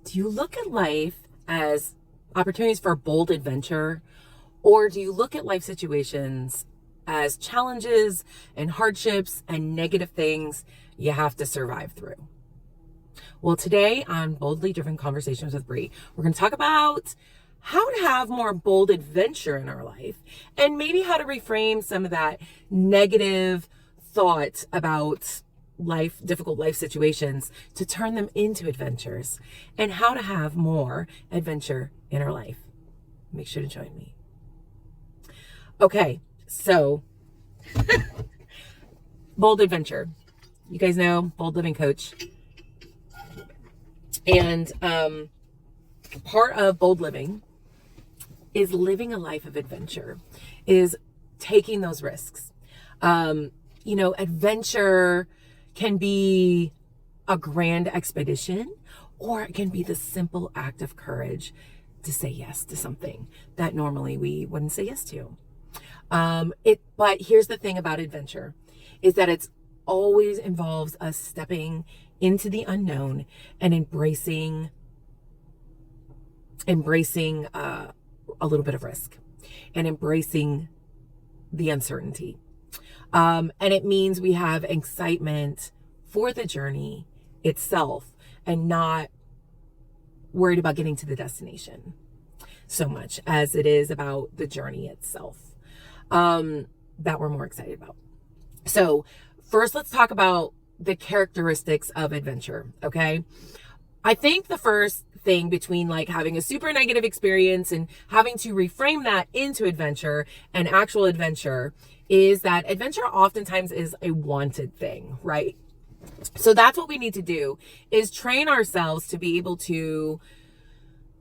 Do you look at life as opportunities for bold adventure, or do you look at life situations as challenges and hardships and negative things you have to survive through? Well, today on Boldly Driven Conversations with Bree, we're going to talk about how to have more bold adventure in our life and maybe how to reframe some of that negative thought about life, difficult life situations, to turn them into adventures, and how to have more adventure in our life. Make sure to join me. Okay, so bold adventure. You guys know, bold living coach. And part of bold living is living a life of adventure, is taking those risks. Adventure can be a grand expedition, or it can be the simple act of courage to say yes to something that normally we wouldn't say yes to. But here's the thing about adventure, is that it's always involves us stepping into the unknown and embracing a little bit of risk and embracing the uncertainty. And it means we have excitement for the journey itself and not worried about getting to the destination so much as it is about the journey itself, that we're more excited about. So first, let's talk about the characteristics of adventure. Okay. I think the first thing between like having a super negative experience and having to reframe that into adventure and actual adventure is that adventure oftentimes is a wanted thing, right? So that's what we need to do, is train ourselves to be able to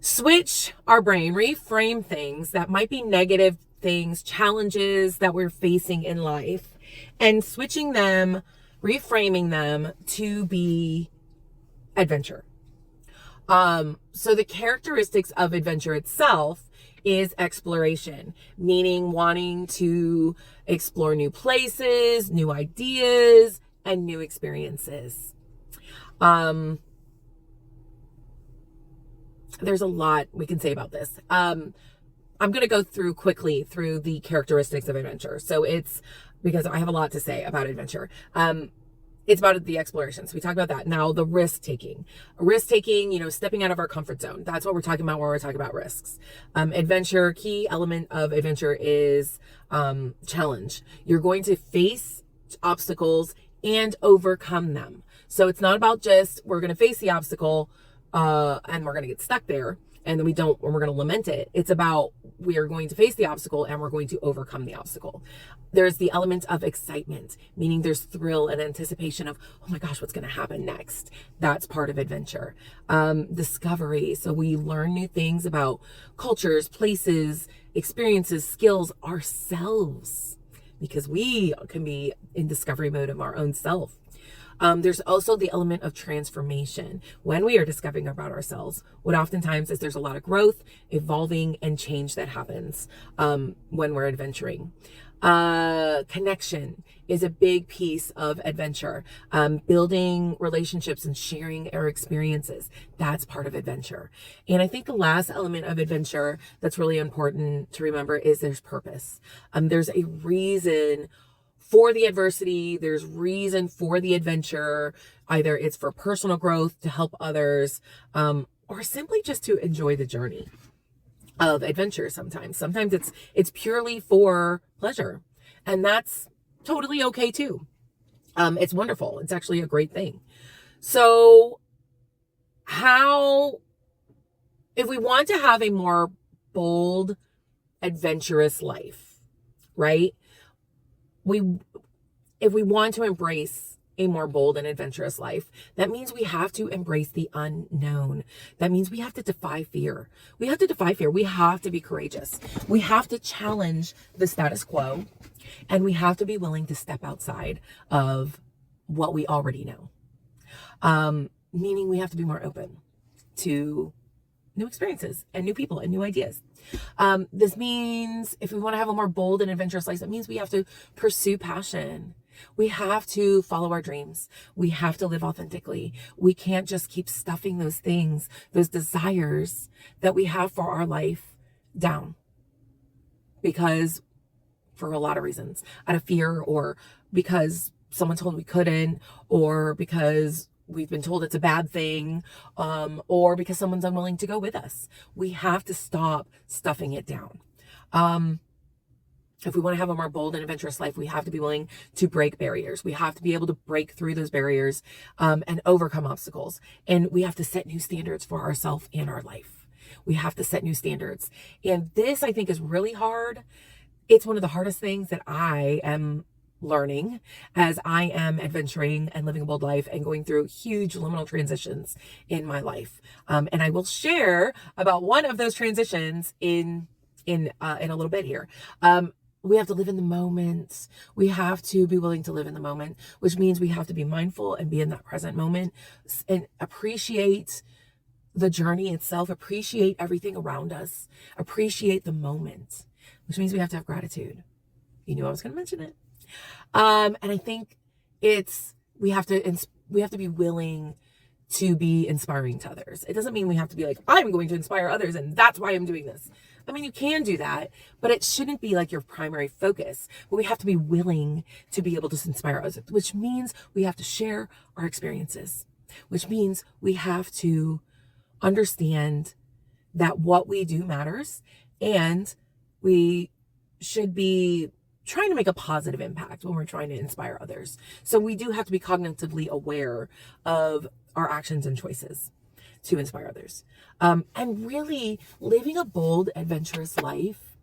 switch our brain, reframe things that might be negative things, challenges that we're facing in life, and switching them, reframing them to be adventure. So the characteristics of adventure itself is exploration, meaning wanting to explore new places, new ideas, and new experiences. There's a lot we can say about this. I'm going to go quickly through the characteristics of adventure. So it's because I have a lot to say about adventure. It's about the exploration. So we talked about that. Now, the risk taking, stepping out of our comfort zone. That's what we're talking about when we're talking about risks. Adventure, key element of adventure is challenge. You're going to face obstacles and overcome them. So it's not about just, we're going to face the obstacle and we're going to get stuck there and then we're going to lament it. It's about, we are going to face the obstacle and we're going to overcome the obstacle. There's the element of excitement, meaning there's thrill and anticipation of, oh my gosh, what's going to happen next? That's part of adventure. Discovery. So we learn new things about cultures, places, experiences, skills, ourselves, because we can be in discovery mode of our own self. There's also the element of transformation. When we are discovering about ourselves, what oftentimes is there's a lot of growth, evolving, and change that happens when we're adventuring. Connection is a big piece of adventure. Building relationships and sharing our experiences, that's part of adventure. And I think the last element of adventure that's really important to remember is there's purpose. There's a reason for the adversity, there's reason for the adventure. Either it's for personal growth, to help others, or simply just to enjoy the journey of adventure. Sometimes it's purely for pleasure, and that's totally okay too. It's wonderful. It's actually a great thing. So if we want to have a more bold, adventurous life, right? If we want to embrace a more bold and adventurous life, that means we have to embrace the unknown. That means we have to defy fear. We have to be courageous. We have to challenge the status quo, and we have to be willing to step outside of what we already know. Meaning we have to be more open to new experiences and new people and new ideas. This means if we want to have a more bold and adventurous life, it means we have to pursue passion We have to follow our dreams. We have to live authentically. We can't just keep stuffing those things, those desires that we have for our life down, because for a lot of reasons, out of fear, or because someone told we couldn't, or because we've been told it's a bad thing, or because someone's unwilling to go with us. We have to stop stuffing it down. If we want to have a more bold and adventurous life, we have to be willing to break barriers. We have to be able to break through those barriers, and overcome obstacles. And we have to set new standards for ourselves and our life. We have to set new standards. And this, I think, is really hard. It's one of the hardest things that I am learning as I am adventuring and living a bold life and going through huge liminal transitions in my life. And I will share about one of those transitions in a little bit here. We have to live in the moment. We have to be willing to live in the moment, which means we have to be mindful and be in that present moment and appreciate the journey itself, appreciate everything around us, appreciate the moment, which means we have to have gratitude. You knew I was going to mention it. And I think we have to be willing to be inspiring to others. It doesn't mean we have to be like, I'm going to inspire others and that's why I'm doing this. I mean, you can do that, but it shouldn't be like your primary focus. But we have to be willing to be able to inspire others, which means we have to share our experiences, which means we have to understand that what we do matters, and we should be trying to make a positive impact when we're trying to inspire others. So we do have to be cognitively aware of our actions and choices to inspire others. And really, living a bold, adventurous life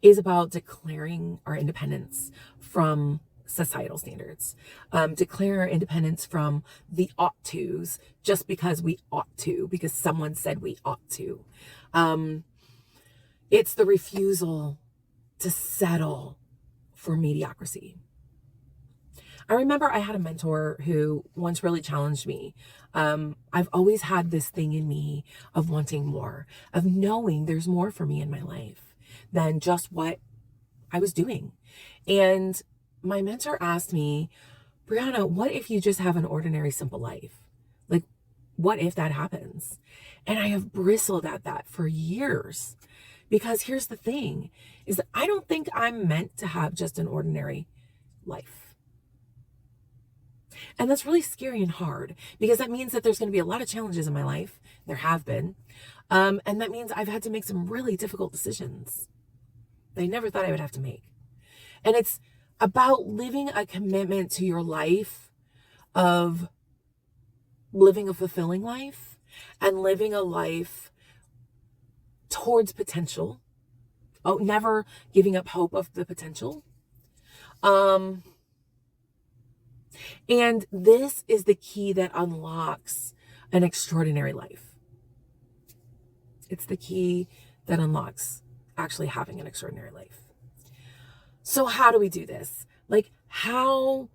is about declaring our independence from societal standards, declare our independence from the ought tos just because we ought to, because someone said we ought to. It's the refusal to settle for mediocrity. I remember I had a mentor who once really challenged me. I've always had this thing in me of wanting more, of knowing there's more for me in my life than just what I was doing. And my mentor asked me, Brianna, what if you just have an ordinary, simple life? Like, what if that happens? And I have bristled at that for years, because here's the thing, is that I don't think I'm meant to have just an ordinary life. And that's really scary and hard, because that means that there's going to be a lot of challenges in my life. There have been. And that means I've had to make some really difficult decisions that I never thought I would have to make. And it's about living a commitment to your life of living a fulfilling life and living a life towards potential. Oh, never giving up hope of the potential. And this is the key that unlocks an extraordinary life. It's the key that unlocks actually having an extraordinary life. So how do we do this? Like, I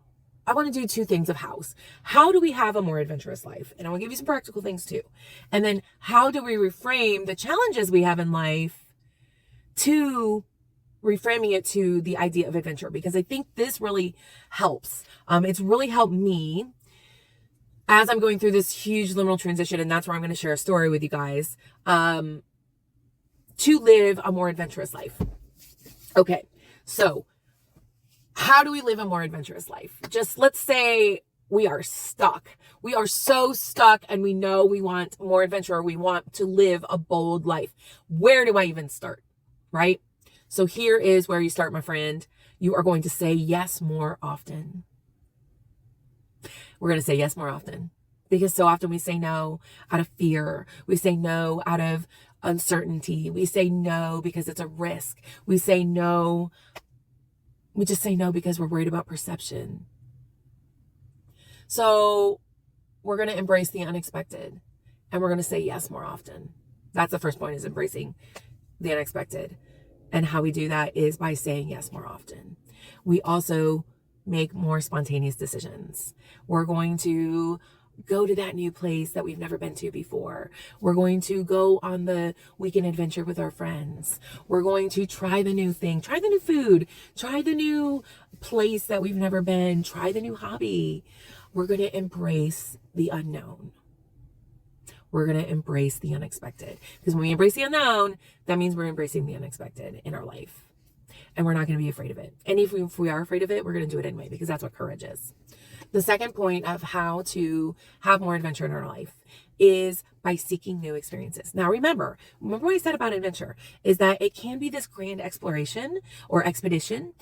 want to do two things of hows. How do we have a more adventurous life? And I want to give you some practical things too. And then how do we reframe the challenges we have in life to reframing it to the idea of adventure? Because I think this really helps. It's really helped me as I'm going through this huge liminal transition. And that's where I'm going to share a story with you guys, to live a more adventurous life. Okay. So how do we live a more adventurous life? Just let's say we are stuck. We are so stuck and we know we want more adventure, or we want to live a bold life. Where do I even start? Right? So here is where you start, my friend. You are going to say yes more often. We're going to say yes more often, because so often we say no out of fear. We say no out of uncertainty. We say no because it's a risk. We say no. We just say no because we're worried about perception. So we're going to embrace the unexpected, and we're going to say yes more often. That's the first point, is embracing the unexpected. And how we do that is by saying yes more often. We also make more spontaneous decisions. We're going to go to that new place that we've never been to before. We're going to go on the weekend adventure with our friends. We're going to try the new thing, try the new food, try the new place that we've never been, try the new hobby. We're going to embrace the unknown. We're going to embrace the unexpected. Because when we embrace the unknown, that means we're embracing the unexpected in our life. And we're not going to be afraid of it. And if we are afraid of it, we're going to do it anyway, because that's what courage is. The second point of how to have more adventure in our life is by seeking new experiences. Now, remember what I said about adventure is that it can be this grand exploration or expedition,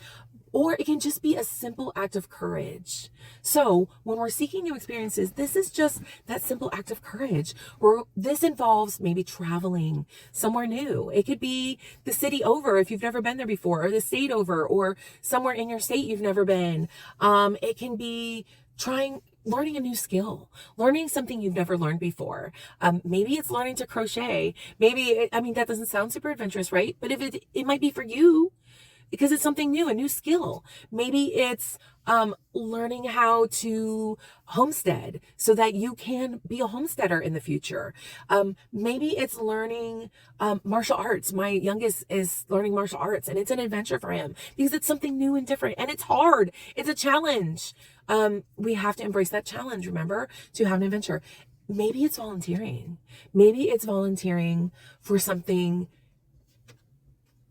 or it can just be a simple act of courage. So when we're seeking new experiences, this is just that simple act of courage, or this involves maybe traveling somewhere new. It could be the city over if you've never been there before, or the state over, or somewhere in your state you've never been. It can be learning a new skill, learning something you've never learned before. Maybe it's learning to crochet. Maybe, that doesn't sound super adventurous, right? But if it might be for you, because it's something new, a new skill. Maybe it's learning how to homestead so that you can be a homesteader in the future. Maybe it's learning martial arts. My youngest is learning martial arts, and it's an adventure for him because it's something new and different, and it's hard. It's a challenge. We have to embrace that challenge, remember, to have an adventure. Maybe it's volunteering. Maybe it's volunteering for something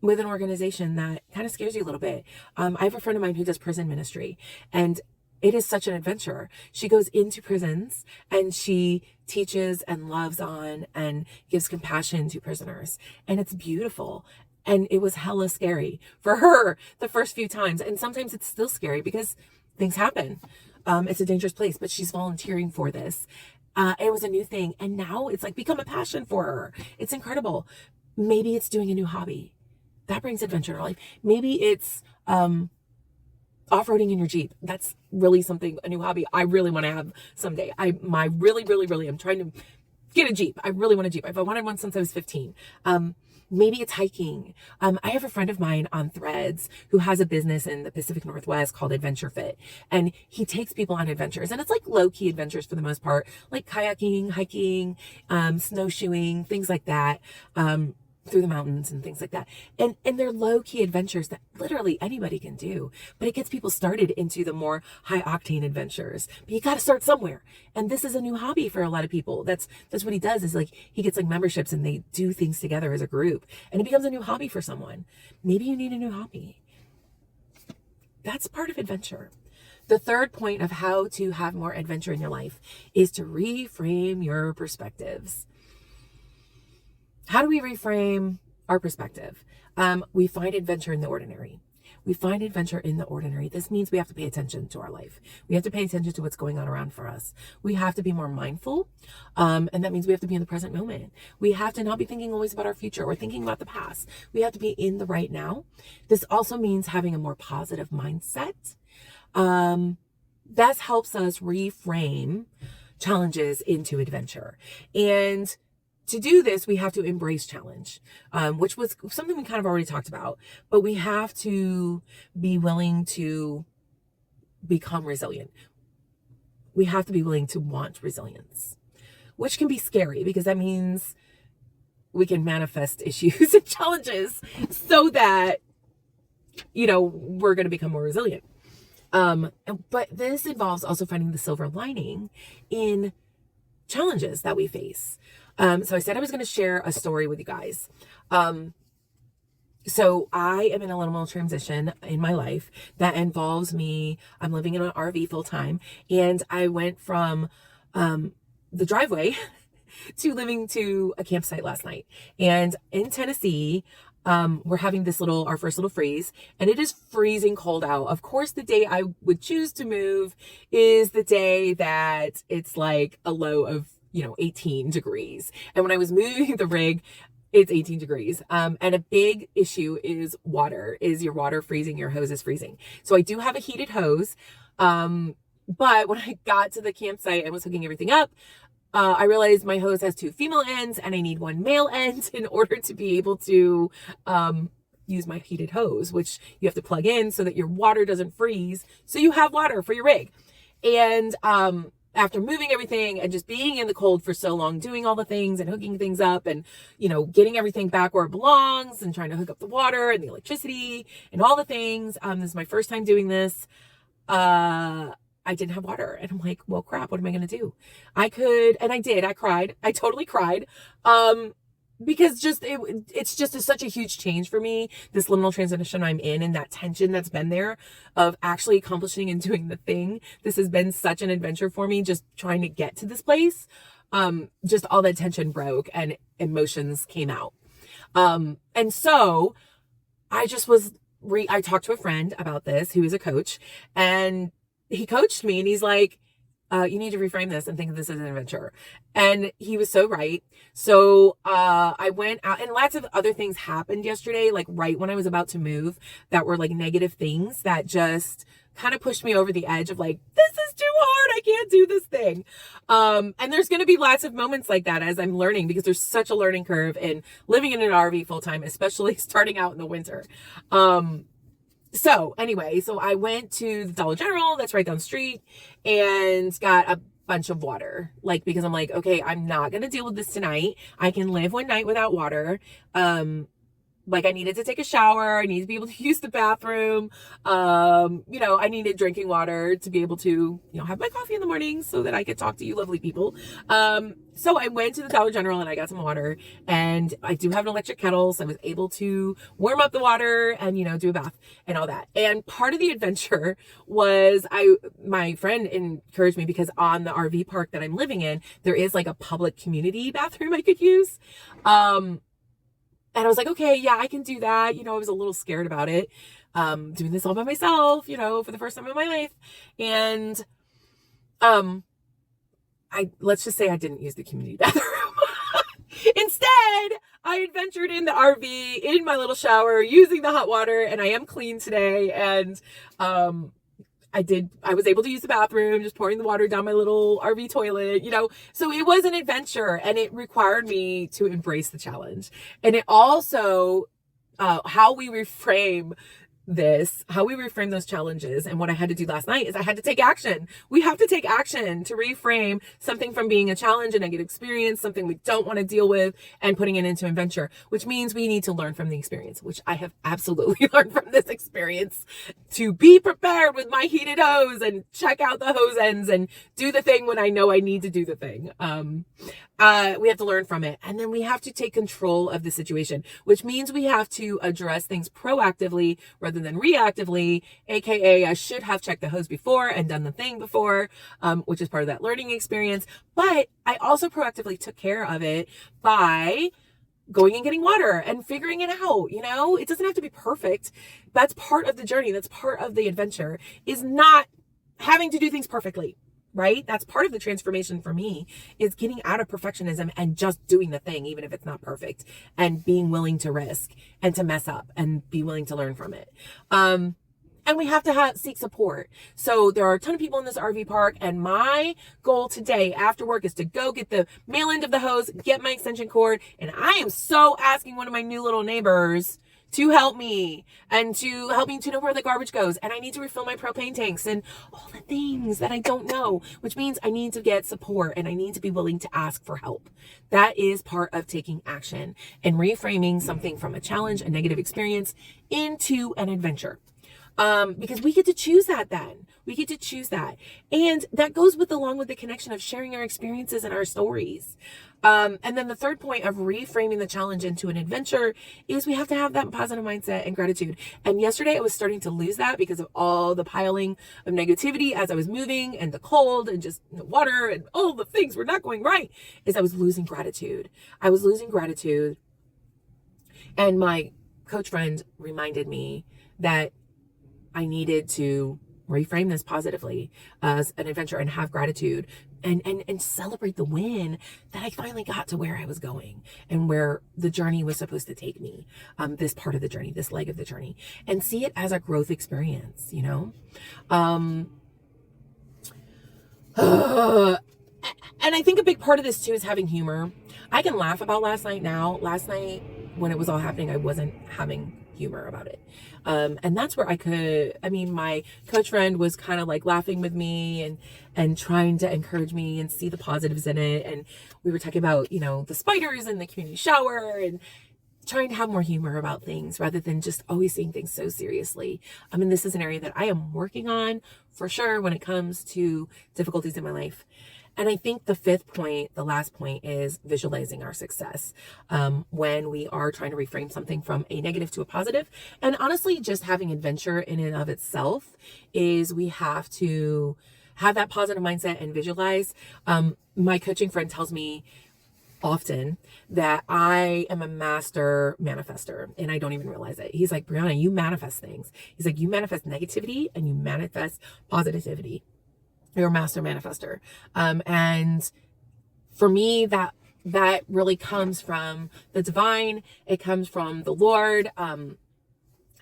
with an organization that kind of scares you a little bit. I have a friend of mine who does prison ministry, and it is such an adventure. She goes into prisons and she teaches and loves on and gives compassion to prisoners. And it's beautiful. And it was hella scary for her the first few times. And sometimes it's still scary because things happen. It's a dangerous place, but she's volunteering for this. It was a new thing. And now it's like become a passion for her. It's incredible. Maybe it's doing a new hobby. That brings adventure in our life. Maybe it's off-roading in your Jeep. That's really something, a new hobby I really want to have someday. I'm trying to get a Jeep. I really want a Jeep. I've wanted one since I was 15. Maybe it's hiking. I have a friend of mine on Threads who has a business in the Pacific Northwest called Adventure Fit. And he takes people on adventures. And it's like low-key adventures for the most part, like kayaking, hiking, snowshoeing, things like that. Through the mountains and things like that. And they're low-key adventures that literally anybody can do. But it gets people started into the more high-octane adventures. But you got to start somewhere. And this is a new hobby for a lot of people. That's what he does, is like he gets like memberships and they do things together as a group. And it becomes a new hobby for someone. Maybe you need a new hobby. That's part of adventure. The third point of how to have more adventure in your life is to reframe your perspectives. How do we reframe our perspective? We find adventure in the ordinary. We find adventure in the ordinary. This means we have to pay attention to our life. We have to pay attention to what's going on around for us. We have to be more mindful. And that means we have to be in the present moment. We have to not be thinking always about our future or thinking about the past. We have to be in the right now. This also means having a more positive mindset. That helps us reframe challenges into adventure. And to do this, we have to embrace challenge, which was something we kind of already talked about, but we have to be willing to become resilient. We have to be willing to want resilience, which can be scary because that means we can manifest issues and challenges so that, we're going to become more resilient. But this involves also finding the silver lining in challenges that we face. So I said I was going to share a story with you guys. So I am in a little transition in my life that involves me. I'm living in an RV full time, and I went from the driveway to living to a campsite last night. And in Tennessee, we're having our first little freeze, and it is freezing cold out. Of course, the day I would choose to move is the day that it's like a low of 18 degrees. And when I was moving the rig, it's 18 degrees. And a big issue is water. Is your water freezing? Your hose is freezing. So I do have a heated hose. But when I got to the campsite and was hooking everything up, I realized my hose has 2 female ends and I need 1 male end in order to be able to use my heated hose, which you have to plug in so that your water doesn't freeze. So you have water for your rig. And after moving everything and just being in the cold for so long, doing all the things and hooking things up and, getting everything back where it belongs and trying to hook up the water and the electricity and all the things. This is my first time doing this. I didn't have water and I'm like, well, crap, what am I going to do? I could, and I did, I cried. I totally cried. Because it's just such a huge change for me, this liminal transition I'm in, and that tension that's been there of actually accomplishing and doing the thing. This has been such an adventure for me, just trying to get to this place. Just all that tension broke and emotions came out. And so I just I talked to a friend about this who is a coach, and he coached me and he's like, you need to reframe this and think of this as an adventure. And he was so right. So I went out, and lots of other things happened yesterday, like right when I was about to move, that were like negative things that just kind of pushed me over the edge of like, this is too hard. I can't do this thing. And there's going to be lots of moments like that as I'm learning, because there's such a learning curve in living in an RV full time, especially starting out in the winter. So anyway, so I went to the Dollar General that's right down the street and got a bunch of water, like, because I'm like, okay, I'm not going to deal with this tonight. I can live one night without water. Like I needed to take a shower. I needed to be able to use the bathroom. I needed drinking water to be able to, have my coffee in the morning so that I could talk to you lovely people. So I went to the Dollar General and I got some water, and I do have an electric kettle. So I was able to warm up the water and, do a bath and all that. And part of the adventure was my friend encouraged me, because on the RV park that I'm living in, there is like a public community bathroom I could use. And I was like, okay, yeah, I can do that. I was a little scared about it. Doing this all by myself, for the first time in my life. And, let's just say I didn't use the community bathroom. Instead, I adventured in the RV in my little shower using the hot water, and I am clean today. And, I was able to use the bathroom, just pouring the water down my little RV toilet, so it was an adventure, and it required me to embrace the challenge. And it also, how we reframe those challenges, and what I had to do last night is I had to take action. We have to take action to reframe something from being a challenge, a negative experience, something we don't want to deal with, and putting it into adventure, which means we need to learn from the experience, which I have absolutely learned from this experience, to be prepared with my heated hose and check out the hose ends and do the thing when I know I need to do the thing. We have to learn from it. And then we have to take control of the situation, which means we have to address things proactively rather than reactively, aka I should have checked the hose before and done the thing before, which is part of that learning experience. But I also proactively took care of it by going and getting water and figuring it out. It doesn't have to be perfect. That's part of the journey. That's part of the adventure, is not having to do things perfectly. Right? That's part of the transformation for me, is getting out of perfectionism and just doing the thing, even if it's not perfect, and being willing to risk and to mess up and be willing to learn from it. And we have to seek support. So there are a ton of people in this RV park, and my goal today after work is to go get the male end of the hose, get my extension cord. And I am so asking one of my new little neighbors to help me and to help me to know where the garbage goes. And I need to refill my propane tanks and all the things that I don't know, which means I need to get support and I need to be willing to ask for help. That is part of taking action and reframing something from a challenge, a negative experience, into an adventure. Because we get to choose that then. We get to choose that. And that goes along with the connection of sharing our experiences and our stories. And then the third point of reframing the challenge into an adventure is we have to have that positive mindset and gratitude. And yesterday I was starting to lose that because of all the piling of negativity as I was moving, and the cold, and just the water, and all the things were not going right, is I was losing gratitude. And my coach friend reminded me that I needed to reframe this positively as an adventure and have gratitude and celebrate the win that I finally got to where I was going and where the journey was supposed to take me, this part of the journey, this leg of the journey, and see it as a growth experience, And I think a big part of this too is having humor. I can laugh about last night now. Last night, when it was all happening, I wasn't having humor about it. And that's where my coach friend was kind of like laughing with me and trying to encourage me and see the positives in it. And we were talking about, the spiders in the community shower and trying to have more humor about things rather than just always seeing things so seriously. This is an area that I am working on for sure when it comes to difficulties in my life. And I think the last point is visualizing our success. When we are trying to reframe something from a negative to a positive. And honestly, just having adventure in and of itself is we have to have that positive mindset and visualize. My coaching friend tells me often that I am a master manifester and I don't even realize it. He's like, Brianna, you manifest things. He's like, you manifest negativity and you manifest positivity. You're a master manifester. And for me, that really comes from the divine. It comes from the Lord.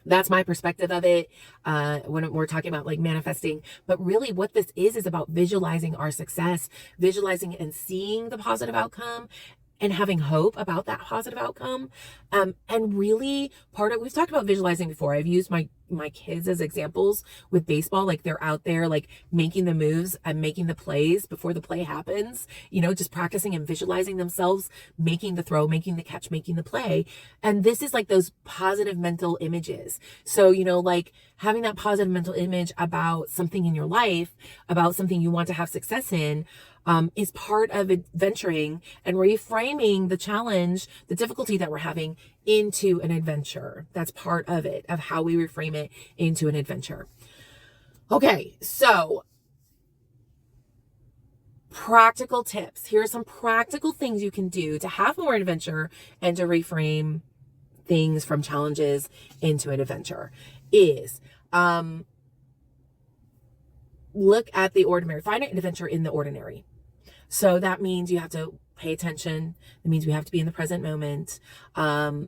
That's my perspective of it when we're talking about like manifesting. But really what this is about visualizing our success, visualizing and seeing the positive outcome and having hope about that positive outcome. And really we've talked about visualizing before. I've used my kids as examples with baseball. Like they're out there like making the moves and making the plays before the play happens, just practicing and visualizing themselves, making the throw, making the catch, making the play. And this is like those positive mental images. So, like having that positive mental image about something in your life, about something you want to have success in, is part of adventuring and reframing the challenge, the difficulty that we're having into an adventure. That's part of it, of how we reframe it into an adventure. Okay, so practical tips. Here are some practical things you can do to have more adventure and to reframe things from challenges into an adventure is look at the ordinary. Find an adventure in the ordinary. So that means you have to pay attention. It means we have to be in the present moment. And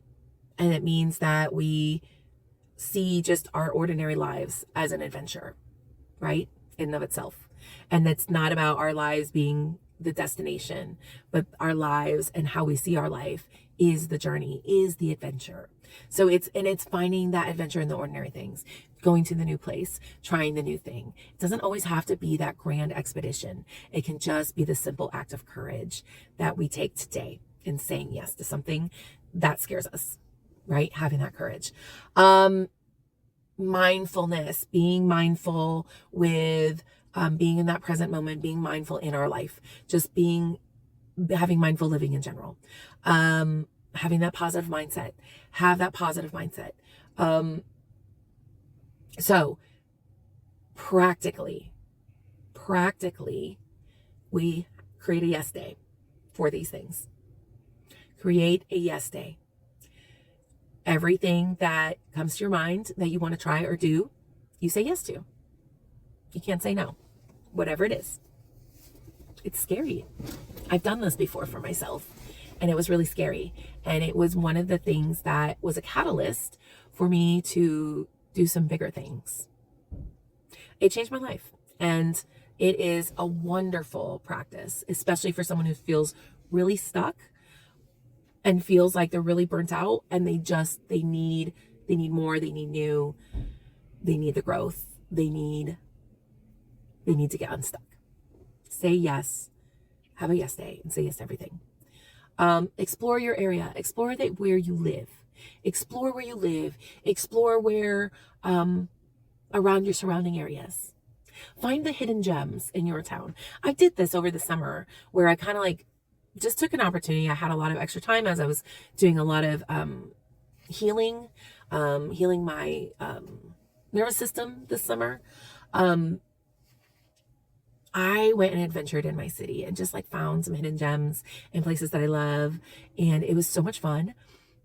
it means that we see just our ordinary lives as an adventure, right? In and of itself. And it's not about our lives being the destination, but our lives and how we see our life is the journey, is the adventure. So it's finding that adventure in the ordinary things, going to the new place, trying the new thing. It doesn't always have to be that grand expedition. It can just be the simple act of courage that we take today in saying yes to something that scares us, right? Having that courage. Mindfulness, being mindful with being in that present moment, being mindful in our life, just having mindful living in general, having that positive mindset, have that positive mindset. So practically, we create a yes day for these things. Create a yes day. Everything that comes to your mind that you want to try or do, you say yes to. You can't say no, whatever it is. It's scary. I've done this before for myself, and it was really scary. And it was one of the things that was a catalyst for me to do some bigger things. It changed my life, and it is a wonderful practice, especially for someone who feels really stuck and feels like they're really burnt out, and they need more, they need new, they need the growth, they need to get unstuck. Say yes, have a yes day, and say yes to everything. Explore your area, explore where you live, explore where around your surrounding areas. Find the hidden gems in your town. I did this over the summer where I kind of like just took an opportunity. I had a lot of extra time as I was doing a lot of healing my nervous system this summer. I went and adventured in my city and just like found some hidden gems and places that I love. And it was so much fun.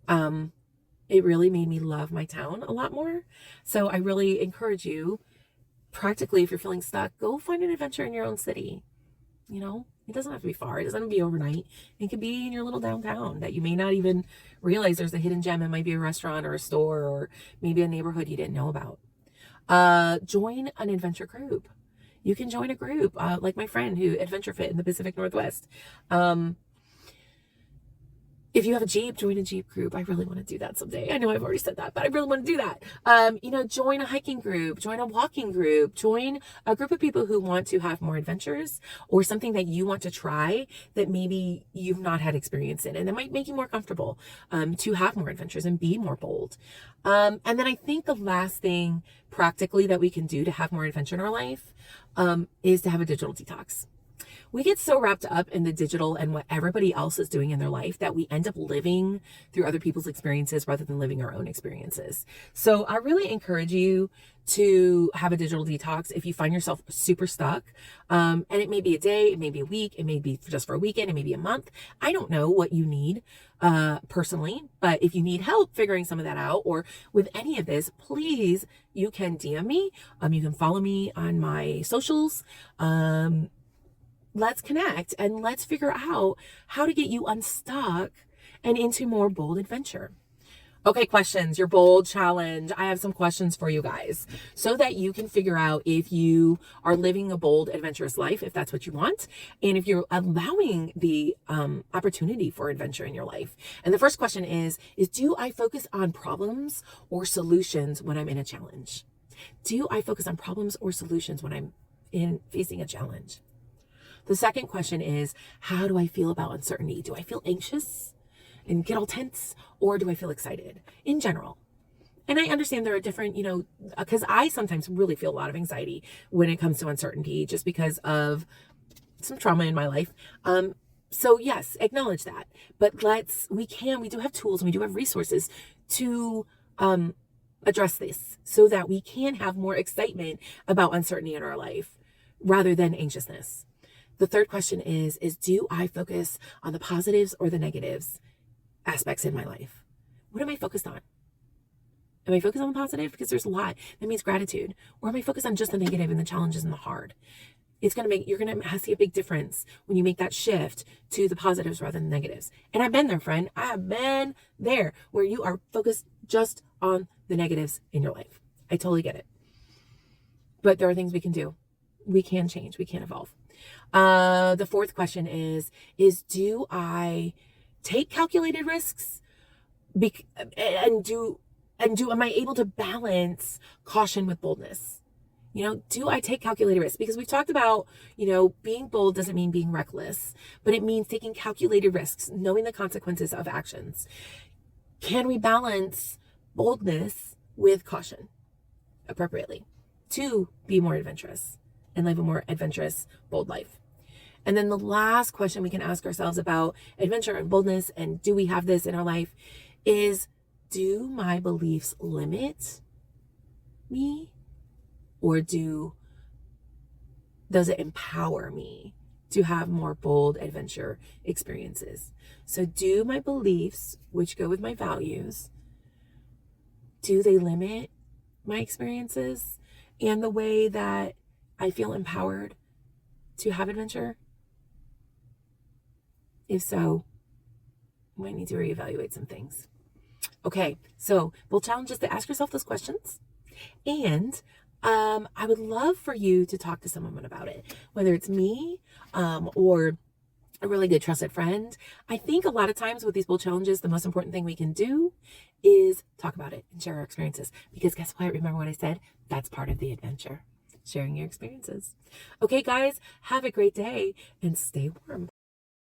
It really made me love my town a lot more. So I really encourage you, practically, if you're feeling stuck, go find an adventure in your own city. It doesn't have to be far. It doesn't have to be overnight. It could be in your little downtown that you may not even realize there's a hidden gem. It might be a restaurant or a store or maybe a neighborhood you didn't know about. Join an adventure group. You can join a group, like my friend who Adventure Fit in the Pacific Northwest. If you have a Jeep, join a Jeep group. I really want to do that someday. I know I've already said that, but I really want to do that. Join a hiking group, join a walking group, join a group of people who want to have more adventures or something that you want to try that maybe you've not had experience in. And that might make you more comfortable to have more adventures and be more bold. And then I think the last thing practically that we can do to have more adventure in our life is to have a digital detox. We get so wrapped up in the digital and what everybody else is doing in their life that we end up living through other people's experiences rather than living our own experiences. So I really encourage you to have a digital detox if you find yourself super stuck. And it may be a day, it may be a week, it may be just for a weekend, it may be a month. I don't know what you need personally, but if you need help figuring some of that out or with any of this, please, you can DM me. You can follow me on my socials. Let's connect and let's figure out how to get you unstuck and into more bold adventure. Okay, questions, your bold challenge. I have some questions for you guys so that you can figure out if you are living a bold, adventurous life, if that's what you want, and if you're allowing the opportunity for adventure in your life. And the first question is do I focus on problems or solutions when I'm in a challenge? Do I focus on problems or solutions when I'm facing a challenge? The second question is, how do I feel about uncertainty? Do I feel anxious and get all tense, or do I feel excited in general? And I understand there are different, because I sometimes really feel a lot of anxiety when it comes to uncertainty just because of some trauma in my life. So yes, acknowledge that. But we do have tools and we do have resources to address this so that we can have more excitement about uncertainty in our life rather than anxiousness. The third question is do I focus on the positives or the negatives aspects in my life? What am I focused on? Am I focused on the positive? Because there's a lot. That means gratitude. Or am I focused on just the negative and the challenges and the hard? You're going to see a big difference when you make that shift to the positives rather than the negatives. And I've been there, friend. I have been there where you are focused just on the negatives in your life. I totally get it. But there are things we can do. We can change. We can evolve. The fourth question is do I take calculated risks? Am I able to balance caution with boldness? Do I take calculated risks? Because we've talked about, being bold doesn't mean being reckless, but it means taking calculated risks, knowing the consequences of actions. Can we balance boldness with caution appropriately to be more adventurous and live a more adventurous, bold life? And then the last question we can ask ourselves about adventure and boldness, and do we have this in our life, is do my beliefs limit me, or does it empower me to have more bold adventure experiences? So do my beliefs, which go with my values, do they limit my experiences and the way that I feel empowered to have adventure? If so, you might need to reevaluate some things. Okay, so bold challenge is to ask yourself those questions. And I would love for you to talk to someone about it, whether it's me or a really good trusted friend. I think a lot of times with these bold challenges, the most important thing we can do is talk about it and share our experiences. Because guess what? Remember what I said? That's part of the adventure. Sharing your experiences. Okay, guys, have a great day and stay warm.